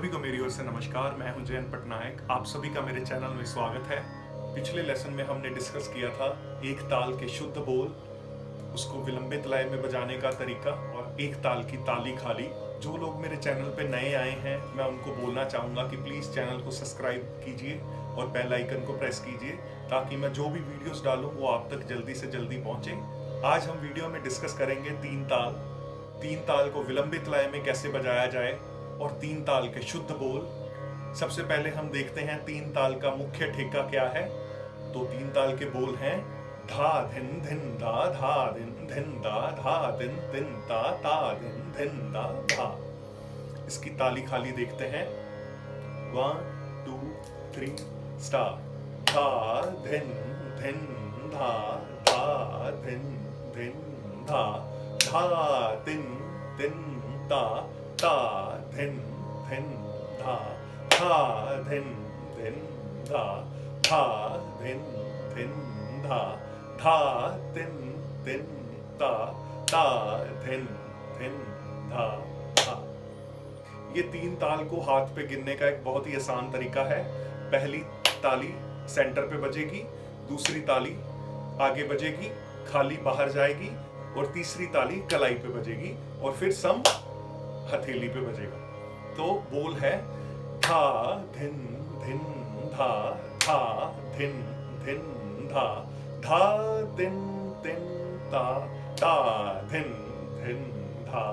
सभी को मेरी ओर से नमस्कार। मैं हूं जयंत पटनायक। आप सभी का मेरे चैनल में स्वागत है। पिछले लेसन में हमने डिस्कस किया था एक ताल के शुद्ध बोल, उसको विलंबित लय में बजाने का तरीका और एक ताल की ताली खाली। जो लोग मेरे चैनल पे नए आए हैं मैं उनको बोलना चाहूँगा कि प्लीज़ चैनल को सब्सक्राइब कीजिए और बेल आइकन को प्रेस कीजिए ताकि मैं जो भी वीडियोस डालूँ वो आप तक जल्दी से जल्दी पहुँचे। आज हम वीडियो में डिस्कस करेंगे तीन ताल को विलंबित लय में कैसे बजाया जाए और तीन ताल के शुद्ध बोल। सबसे पहले हम देखते हैं तीन ताल का मुख्य ठेका क्या है। तो तीन ताल के बोल हैं धा धिन धिन धा धा धिन धा धा धिन धिन धा धा धिन धा धा। इसकी ताली खाली देखते हैं। 1 2 3 स्टार्ट। धा धिन धिन धा धा धिन धिन धा धा धिन धिन धा धा धिन धिन धा धा धिन धिन धा धा धिन धिन धा धा धिन धिन धा धा धिन धिन धा धा। ये तीन ताल को हाथ पे गिनने का एक बहुत ही आसान तरीका है। पहली ताली सेंटर पे बजेगी, दूसरी ताली आगे बजेगी, खाली बाहर जाएगी और तीसरी ताली कलाई पे बजेगी और फिर सम हथेली पे बजेगा। तो बोल है धा धिन धिन धा धा धिन धिन धा धा धिन धिन धा धा धिन धिन धा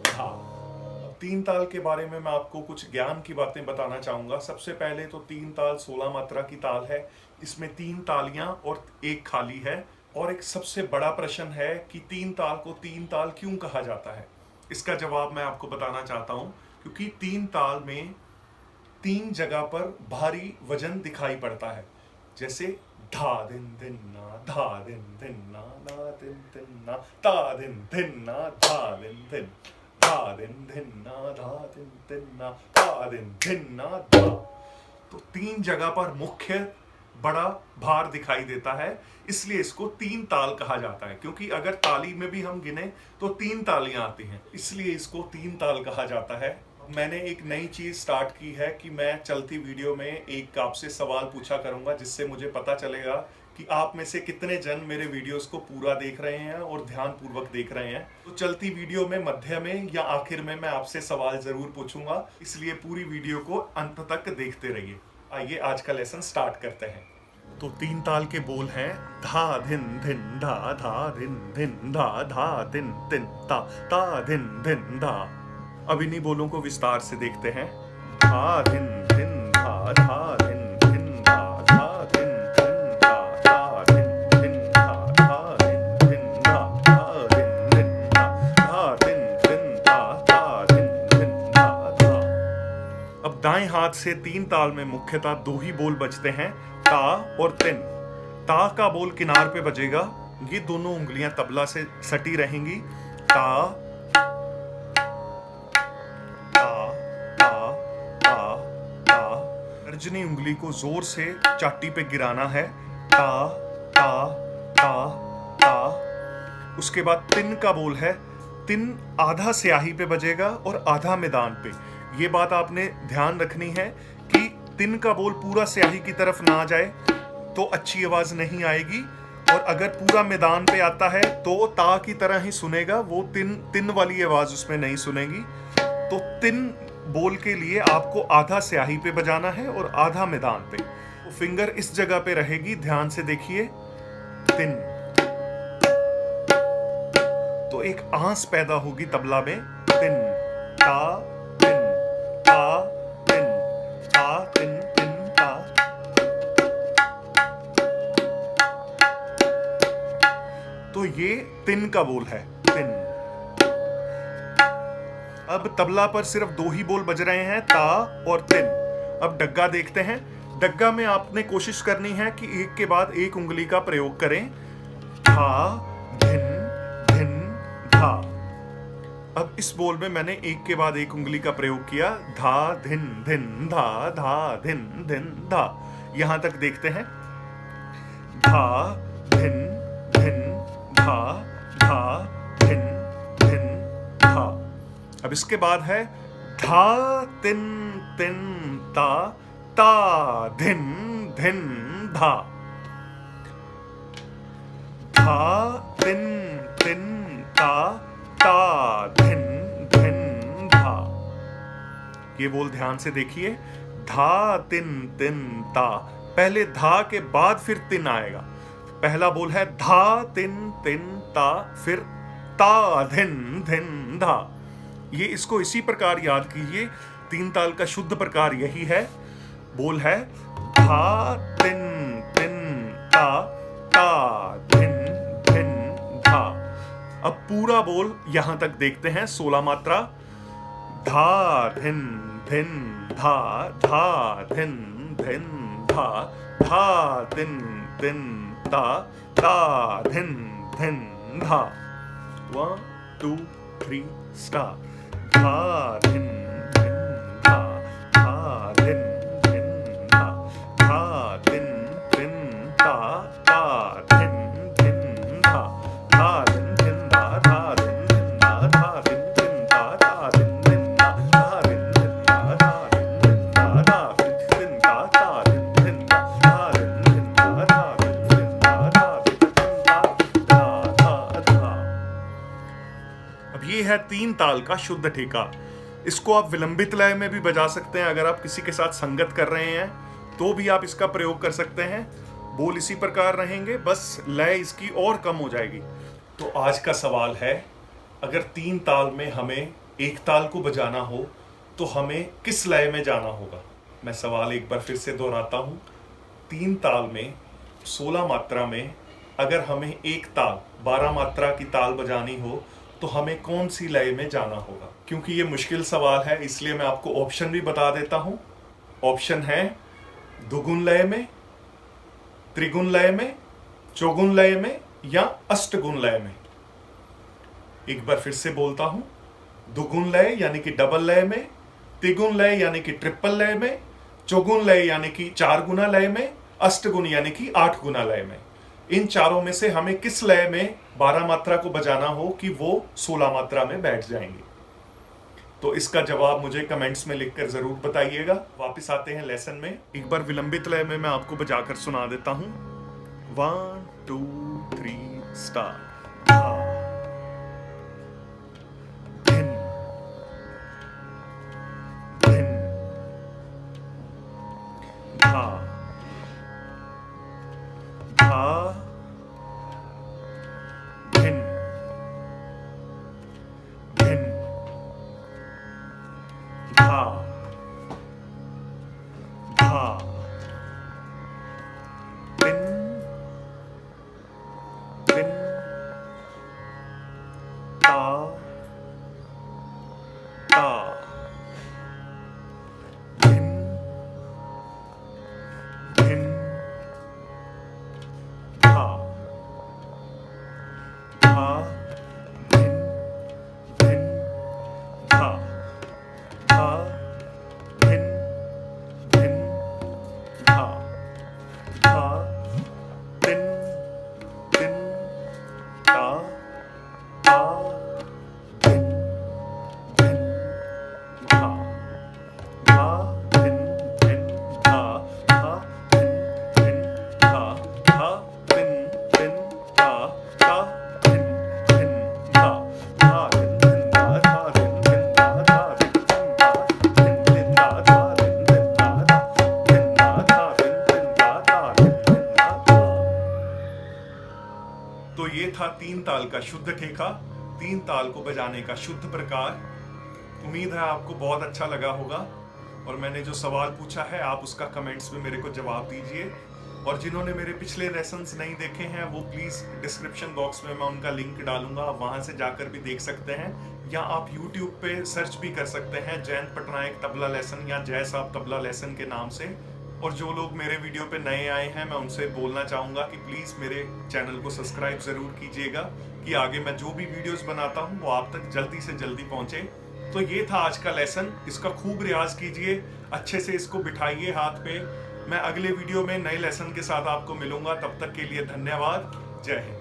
धा। अब तीन ताल के बारे में मैं आपको कुछ ज्ञान की बातें बताना चाहूंगा। सबसे पहले तो तीन ताल 16 मात्रा की ताल है। इसमें तीन तालियां और एक खाली है। और एक सबसे बड़ा प्रश्न है कि तीन ताल को तीन ताल क्यों कहा जाता है। इसका जवाब मैं आपको बताना चाहता हूं क्योंकि तीन ताल में तीन जगह पर भारी वजन दिखाई पड़ता है। जैसे धा दिन दिन ना धा दिन दिन ना ना दिन दिन ना धा दिन दिन ना धा दिन दिन धा दिन दिन ना धा दिन दिन ना धा दिन दिन ना धा। तो तीन जगह पर मुख्य बड़ा भार दिखाई देता है, इसलिए इसको तीन ताल कहा जाता है। क्योंकि अगर ताली में भी हम गिने तो तीन तालियां आती हैं, इसलिए इसको तीन ताल कहा जाता है। मैंने एक नई चीज स्टार्ट की है कि मैं चलती वीडियो में एक आपसे सवाल पूछा करूंगा, जिससे मुझे पता चलेगा कि आप में से कितने जन मेरे वीडियोस को पूरा देख रहे हैं और ध्यान पूर्वक देख रहे हैं। तो चलती वीडियो में मध्य में या आखिर में मैं आपसे सवाल जरूर पूछूंगा, इसलिए पूरी वीडियो को अंत तक देखते रहिए। आइए आज का लेसन स्टार्ट करते हैं। तो तीन ताल के बोल हैं धा धिन धिन धा धा धिन धिन धा धा धिन धिन धा धा धिन धिन धा। अब इन्हीं बोलों को विस्तार से देखते हैं। धा धिन धिन धा धा धिन धिन धा धा धिन धिन धा धा धिन धिन धा धा धिन धिन धा धा धिन धिन धा धा धिन धिन धा धा धिन धिन धा धा। अब दाएं हाथ से तीन ताल में मुख्यतः दो ही बोल बजते हैं, ता और तिन। ता का बोल किनार पे बजेगा, ये दोनों उंगलियां तबला से सटी रहेंगी। ता ता ता ता ता। तर्जनी उंगली को जोर से चाटी पे गिराना है। ता ता ता ता। उसके बाद तिन का बोल है। तिन आधा स्याही पे बजेगा और आधा मैदान पे। ये बात आपने ध्यान रखनी है कि तिन का बोल पूरा स्याही की तरफ ना जाए तो अच्छी आवाज नहीं आएगी, और अगर पूरा मैदान पे आता है तो ता की तरह ही सुनेगा, वो तिन वाली आवाज उसमें नहीं सुनेगी। तो तिन बोल के लिए आपको आधा स्याही पे बजाना है और आधा मैदान पे। तो फिंगर इस जगह पे रहेगी, ध्यान से देखिए। तिन। तो एक आंस पैदा होगी तबला में। तिन ता तिन ता तिन ता तिन तिन ता। तो ये तिन का बोल है, तिन। अब तबला पर सिर्फ दो ही बोल बज रहे हैं, ता और तिन। अब डग्गा देखते हैं। डग्गा में आपने कोशिश करनी है कि एक के बाद एक उंगली का प्रयोग करें। धा धिन धिन धा। अब इस बोल में मैंने एक के बाद एक उंगली का प्रयोग किया। धा धिन धिन धा धा धिन धिन धा। यहां तक देखते हैं। धा धिन धिन धा धा धिन धिन धा। अब इसके बाद है धा तिन तिन ता ता धिन धिन धा। धा तिन तिन ता ता धिन धिन धा। ये बोल ध्यान से देखिए, धा तिन तिन ता, पहले धा के बाद फिर तिन आएगा। पहला बोल है धा तिन तिन ता, फिर ता धिन धिन धा। ये इसको इसी प्रकार याद कीजिए, तीन ताल का शुद्ध प्रकार यही है। बोल है धा तिन तिन ता ता धिन धिन धा। अब पूरा बोल यहां तक देखते हैं, 16 मात्रा। धा धिन धिन धा, धा धिन धिन धा, धा तिन तिन ता, ता धिन धिन धा। 1 2 3 स्टार्ट। धा धिन धिन धा, धा धिन धिन धा, धा तिन तिन ता, ता धिन धिन धा, धा धिन धिन धा, धा धिन धिन धा, धा धिन धिन धा, धा धिन धिन धा, धा धिन धिन धा, धा धिन धिन धा, धा धिन धिन धा, धा धिन धिन धा, धा धिन धिन धा, धा धिन धिन धा, धा धिन धिन धा, धा धा धा। अब ये है तीन ताल का शुद्ध ठेका। इसको आप विलंबित लय में भी बजा सकते हैं। अगर आप किसी के साथ संगत कर रहे हैं तो भी आप इसका प्रयोग कर सकते हैं। बोल इसी प्रकार रहेंगे, बस लय इसकी और कम हो जाएगी। तो आज का सवाल है, अगर तीन ताल में हमें एक ताल को बजाना हो तो हमें किस लय में जाना होगा। मैं सवाल एक बार फिर से दोहराता हूँ। तीन ताल में 16 मात्रा में अगर हमें एक ताल 12 मात्रा की ताल बजानी हो तो हमें कौन सी लय में जाना होगा। क्योंकि ये मुश्किल सवाल है इसलिए मैं आपको ऑप्शन भी बता देता हूं। ऑप्शन है दुगुन लय में, त्रिगुण लय में, चौगुन लय में या अष्टगुण लय में। एक बार फिर से बोलता हूं, दुगुन लय यानी कि डबल लय में, त्रिगुण लय यानी कि ट्रिपल लय में, चौगुन लय यानी कि 4 गुना लय में, अष्टगुण यानी कि 8 गुना लय में। इन चारों में से हमें किस लय में 12 मात्रा को बजाना हो कि वो 16 मात्रा में बैठ जाएंगे। तो इसका जवाब मुझे कमेंट्स में लिखकर जरूर बताइएगा। वापस आते हैं लेसन में। एक बार विलंबित लय में मैं आपको बजाकर सुना देता हूं। 1 2 3 स्टार्ट। धा धिन धिन धा, धा धिन धिन धा, धा तिन तिन ता ता धिन धिन धा, धा धिन धिन धा, धा धिन धिन धा, धा तिन तिन ता, ता धिन धिन धा, धा धिन धिन धा, धा धिन धिन धा, धा तिन तिन ता, ता धिन धिन धा, धा धिन धिन धा, धा धिन धिन धा, धा धिन धिन धा, धिन धिन धा, धा धिन धिन धा, धा धिन धा, धा धिन धिन धा, धा धिन धिन धा, धा। तो ये था तीन ताल का शुद्ध ठेका, तीन ताल को बजाने का शुद्ध प्रकार। उम्मीद है आपको बहुत अच्छा लगा होगा। और मैंने जो सवाल पूछा है आप उसका कमेंट्स में मेरे को जवाब दीजिए। और जिन्होंने मेरे पिछले लेसन्स नहीं देखे हैं वो प्लीज़ डिस्क्रिप्शन बॉक्स में मैं उनका लिंक डालूंगा, आप वहाँ से जाकर भी देख सकते हैं। या आप यूट्यूब पे सर्च भी कर सकते हैं जयंत पटनायक तबला लेसन या जय साहब तबला लेसन के नाम से। और जो लोग मेरे वीडियो पे नए आए हैं मैं उनसे बोलना चाहूँगा कि प्लीज़ मेरे चैनल को सब्सक्राइब ज़रूर कीजिएगा कि आगे मैं जो भी वीडियोस बनाता हूँ वो आप तक जल्दी से जल्दी पहुँचे। तो ये था आज का लेसन। इसका खूब रियाज कीजिए, अच्छे से इसको बिठाइए हाथ पे। मैं अगले वीडियो में नए लेसन के साथ आपको मिलूंगा। तब तक के लिए धन्यवाद। जय हिंद।